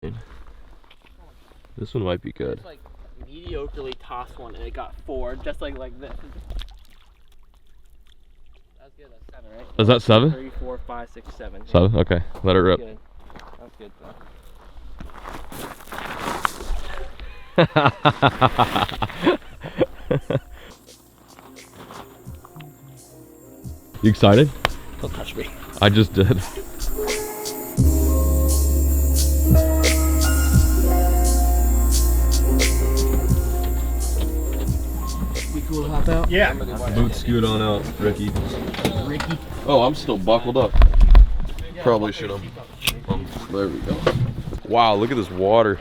This one might be good. It's like mediocrely tossed one and it got 4, just like this. That's good, that's 7, right? Is that 7? 3, 4, 5, 6, 7. 7? Okay, let it rip. Good. That's good though. You excited? Don't touch me. I just did. We cool to hop out? Yeah. Boot scoot on out, Ricky. Ricky. Oh, I'm still buckled up. Probably should have. There we go. Wow, look at this water.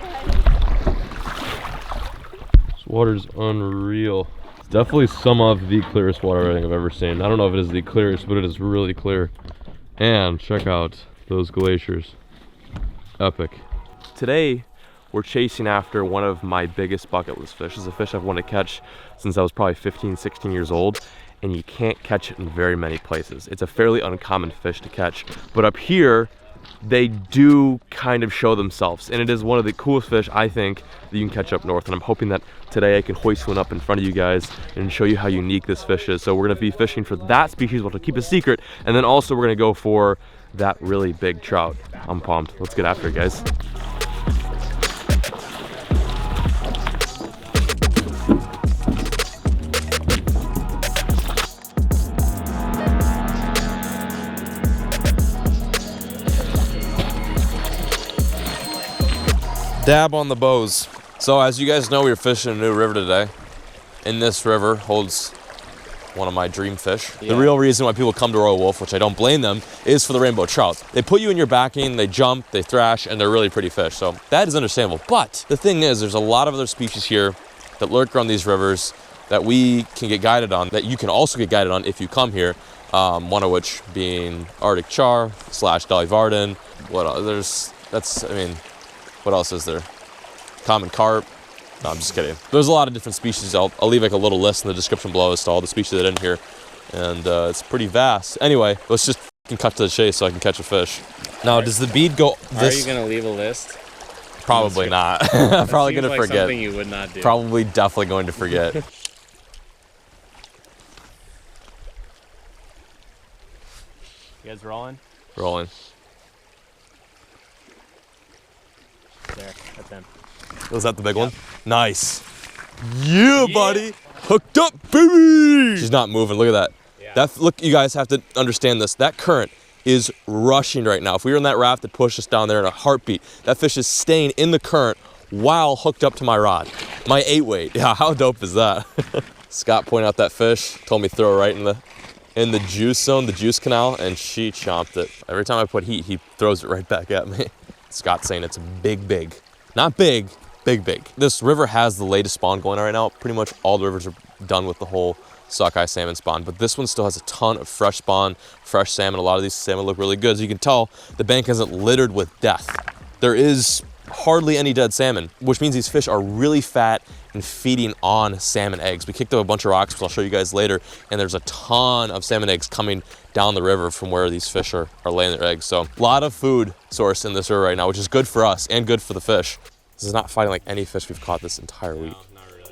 This water's unreal. It's definitely some of the clearest water I think I've ever seen. I don't know if it is the clearest, but it is really clear. And check out those glaciers. Epic. Today, we're chasing after one of my biggest bucket list fish. It's a fish I've wanted to catch since I was probably 15, 16 years old, and you can't catch it in very many places. It's a fairly uncommon fish to catch, but up here, they do kind of show themselves, and it is one of the coolest fish I think that you can catch up north, and I'm hoping that today I can hoist one up in front of you guys and show you how unique this fish is. So we're gonna be fishing for that species, we'll have to keep a secret, and then also we're gonna go for that really big trout. I'm pumped. Let's get after it, guys. Dab on the bows. So as you guys know, we were fishing a new river today. And this river holds one of my dream fish. Yeah. The real reason why people come to Royal Wolf, which I don't blame them, is for the rainbow trout. They put you in your backing, they jump, they thrash, and they're really pretty fish. So that is understandable. But the thing is, there's a lot of other species here that lurk around these rivers that we can get guided on, that you can also get guided on if you come here. One of which being Arctic char / Dolly Varden. What else? What else is there? Common carp. No, I'm just kidding. There's a lot of different species. I'll leave like a little list in the description below as to all the species that are in here. And it's pretty vast. Anyway, let's just cut to the chase so I can catch a fish. Now, does the bead go this? Are you going to leave a list? Probably not. I'm probably going to forget. Something you would not do. Probably definitely going to forget. You guys rolling? Rolling. There, that's them. Was that the big one? Nice. Yeah, buddy. Hooked up, baby. She's not moving. Look at that. Yeah. Look, you guys have to understand this. That current is rushing right now. If we were in that raft that pushed us down there in a heartbeat, that fish is staying in the current while hooked up to my rod. My 8-weight. Yeah, how dope is that? Scott pointed out that fish, told me throw it right in the juice zone, the juice canal, and she chomped it. Every time I put heat, he throws it right back at me. Scott's saying it's big. Not big, big. This river has the latest spawn going on right now. Pretty much all the rivers are done with the whole sockeye salmon spawn, but this one still has a ton of fresh spawn, fresh salmon. A lot of these salmon look really good. As you can tell, the bank isn't littered with death. There is hardly any dead salmon, which means these fish are really fat and feeding on salmon eggs. We kicked up a bunch of rocks, which I'll show you guys later, and there's a ton of salmon eggs coming down the river from where these fish are laying their eggs. So a lot of food source in this river right now, which is good for us and good for the fish. This is not fighting like any fish we've caught this entire week. No, not really.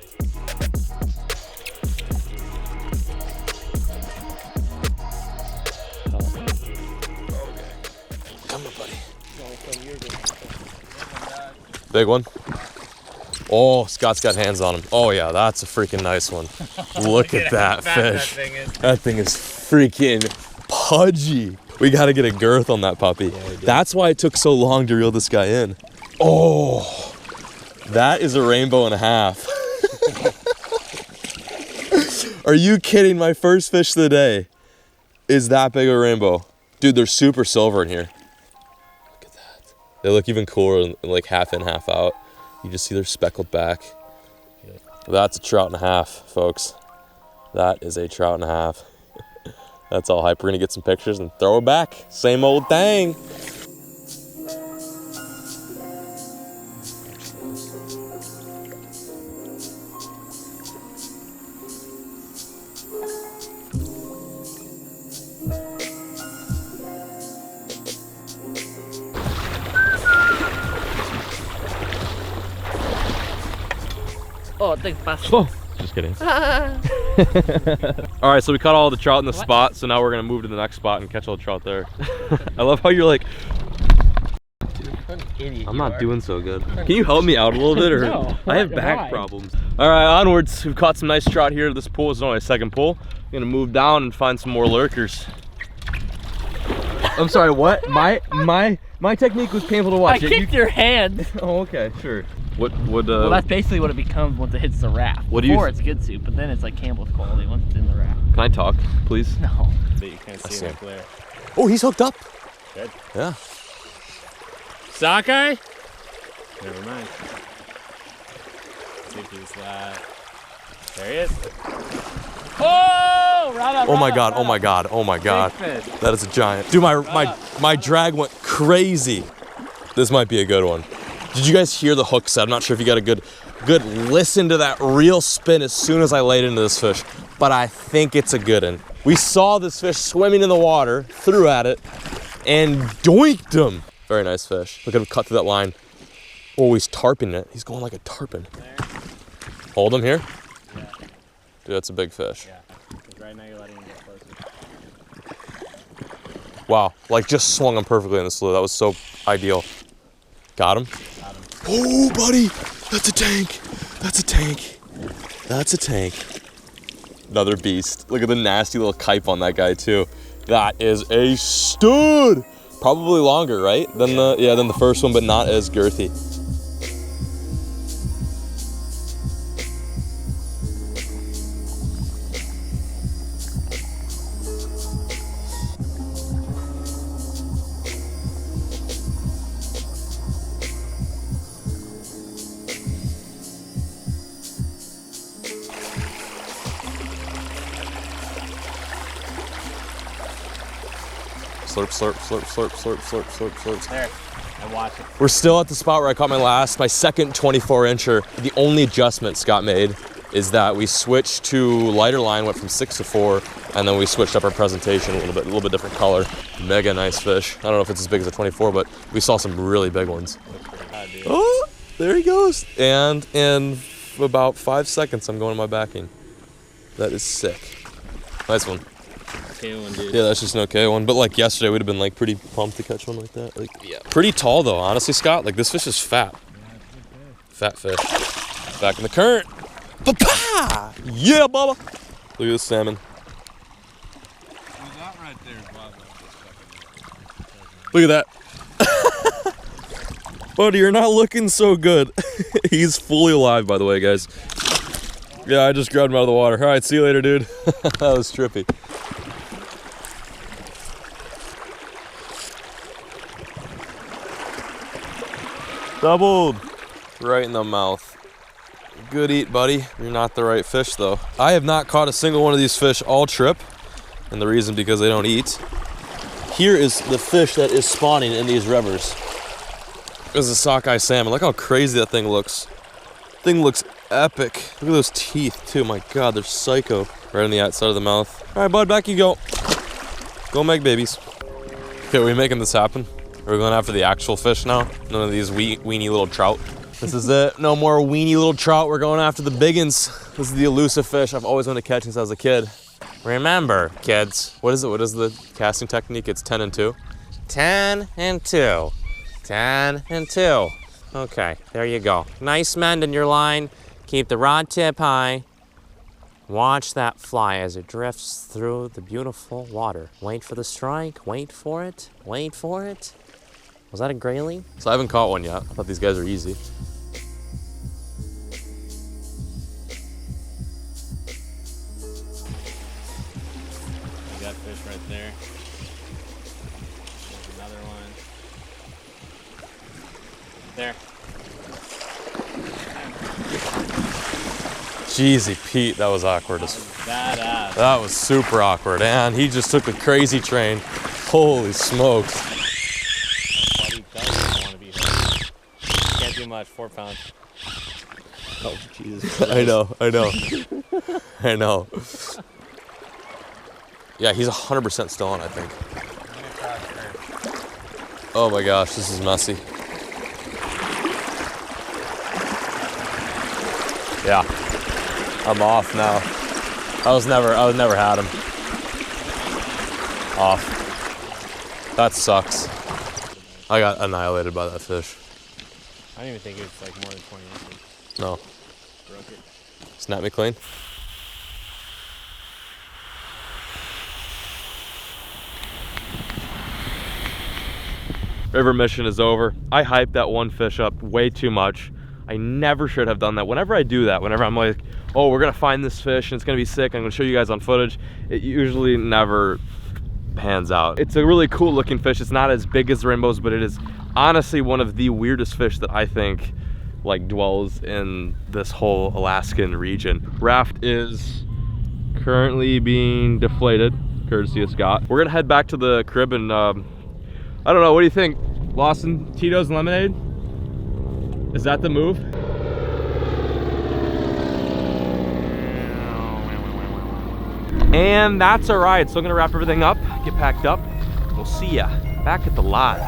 Come on, buddy. Big one. Oh, Scott's got hands on him. Oh yeah, that's a freaking nice one. Look at that fish. That thing is freaking pudgy. We gotta get a girth on that puppy. Yeah, that's why it took so long to reel this guy in. Oh, that is a rainbow and a half. Are you kidding? My first fish of the day is that big of a rainbow. Dude, they're super silver in here. Look at that. They look even cooler, like half in, half out. You just see their speckled back. That's a trout and a half, folks. That is a trout and a half. That's all hype. We're gonna get some pictures and throw her back. Same old thing. Oh, thanks, boss. Oh, just kidding. All right, so we caught all the trout in the spot, so now we're gonna move to the next spot and catch all the trout there. I love how you're like, Idiot, I'm not doing so good. Can you help me out a little bit, or No, I have back problems. All right, onwards. We've caught some nice trout here. This pool is only a second pull. I'm gonna move down and find some more lurkers. I'm sorry, what? My technique was painful to watch. I kicked your hand. Oh, okay, sure. What Well, that's basically what it becomes once it hits the raft. What do you? Before it's good soup, but then it's like Campbell's quality once it's in the raft. Can I talk, please? No. But you can't see him up there. Oh, he's hooked up. Good. Yeah. Sockeye? Never mind. See if he's there he is. Oh! Right up, Oh my right god, up, oh my god, oh my god. Big fish. That is a giant. Dude, my drag went crazy. This might be a good one. Did you guys hear the hook set? I'm not sure if you got a good listen to that reel spin as soon as I laid into this fish, but I think it's a good one. We saw this fish swimming in the water, threw at it, and doinked him. Very nice fish. Look at him cut through that line. Oh, he's tarping it. He's going like a tarpon. There. Hold him here. Yeah. Dude, that's a big fish. Yeah. Because right now you're letting him get closer. Wow, like just swung him perfectly in the slough. That was so ideal. Got him? Got him. Oh, buddy, that's a tank. That's a tank. That's a tank. Another beast. Look at the nasty little kipe on that guy too. That is a stud. Probably longer, right? Than the first one, but not as girthy. Slurp, slurp, slurp, slurp, slurp, slurp, slurp, slurp. There. And watch it. We're still at the spot where I caught my second 24-incher. The only adjustment Scott made is that we switched to lighter line, went from 6 to 4, and then we switched up our presentation a little bit different color. Mega nice fish. I don't know if it's as big as a 24, but we saw some really big ones. Oh, there he goes. And in about 5 seconds, I'm going to my backing. That is sick. Nice one. Okay one, dude. Yeah, that's just an okay one. But like yesterday, we'd have been like pretty pumped to catch one like that. Like, yeah, pretty tall though, honestly, Scott. Like this fish is fat. Fat fish. Back in the current. Pa-pa! Yeah, Bubba. Look at this salmon. Who's that right there, Bubba? Look at that. Buddy, you're not looking so good. He's fully alive, by the way, guys. Yeah, I just grabbed him out of the water. All right, see you later, dude. That was trippy. Doubled. Right in the mouth. Good eat, buddy. You're not the right fish, though. I have not caught a single one of these fish all trip, and the reason because they don't eat. Here is the fish that is spawning in these rivers. This is a sockeye salmon. Look how crazy that thing looks. Thing looks epic. Look at those teeth, too. My God, they're psycho. Right on the outside of the mouth. All right, bud, back you go. Go make babies. Okay, are we making this happen? Are we going after the actual fish now? None of these weeny little trout. This is it. No more weeny little trout. We're going after the biggins. This is the elusive fish I've always wanted to catch since I was a kid. Remember, kids. What is it? What is the casting technique? It's 10 and 2. 10 and 2. 10 and 2. Okay, there you go. Nice mend in your line. Keep the rod tip high. Watch that fly as it drifts through the beautiful water. Wait for the strike. Wait for it. Wait for it. Was that a grayling? So I haven't caught one yet. I thought these guys are easy. You got fish right there. There's another one. There. Jeezy Pete, that was awkward. Badass. That was super awkward. And he just took a crazy train. Holy smokes. Buddy doesn't want to be hurt. Can't do much. 4 pounds. Oh, Jesus. I know. I know. Yeah, he's 100% still on, I think. Oh my gosh, this is messy. Yeah, I'm off now. I was never had him. Off. That sucks. I got annihilated by that fish. I don't even think it's like more than 20 inches. No. Broke it. Snap me clean. River mission is over. I hyped that one fish up way too much. I never should have done that. Whenever I do that, whenever I'm like, oh, we're gonna find this fish and it's gonna be sick, I'm gonna show you guys on footage, it usually never pans out. It's a really cool looking fish. It's not as big as the rainbows, but it is honestly one of the weirdest fish that I think like dwells in this whole Alaskan region. Raft is currently being deflated, courtesy of Scott. We're gonna head back to the crib and I don't know, what do you think? Lawson, Tito's and lemonade? Is that the move? And that's all right. So I'm gonna wrap everything up, get packed up. We'll see ya back at the lodge.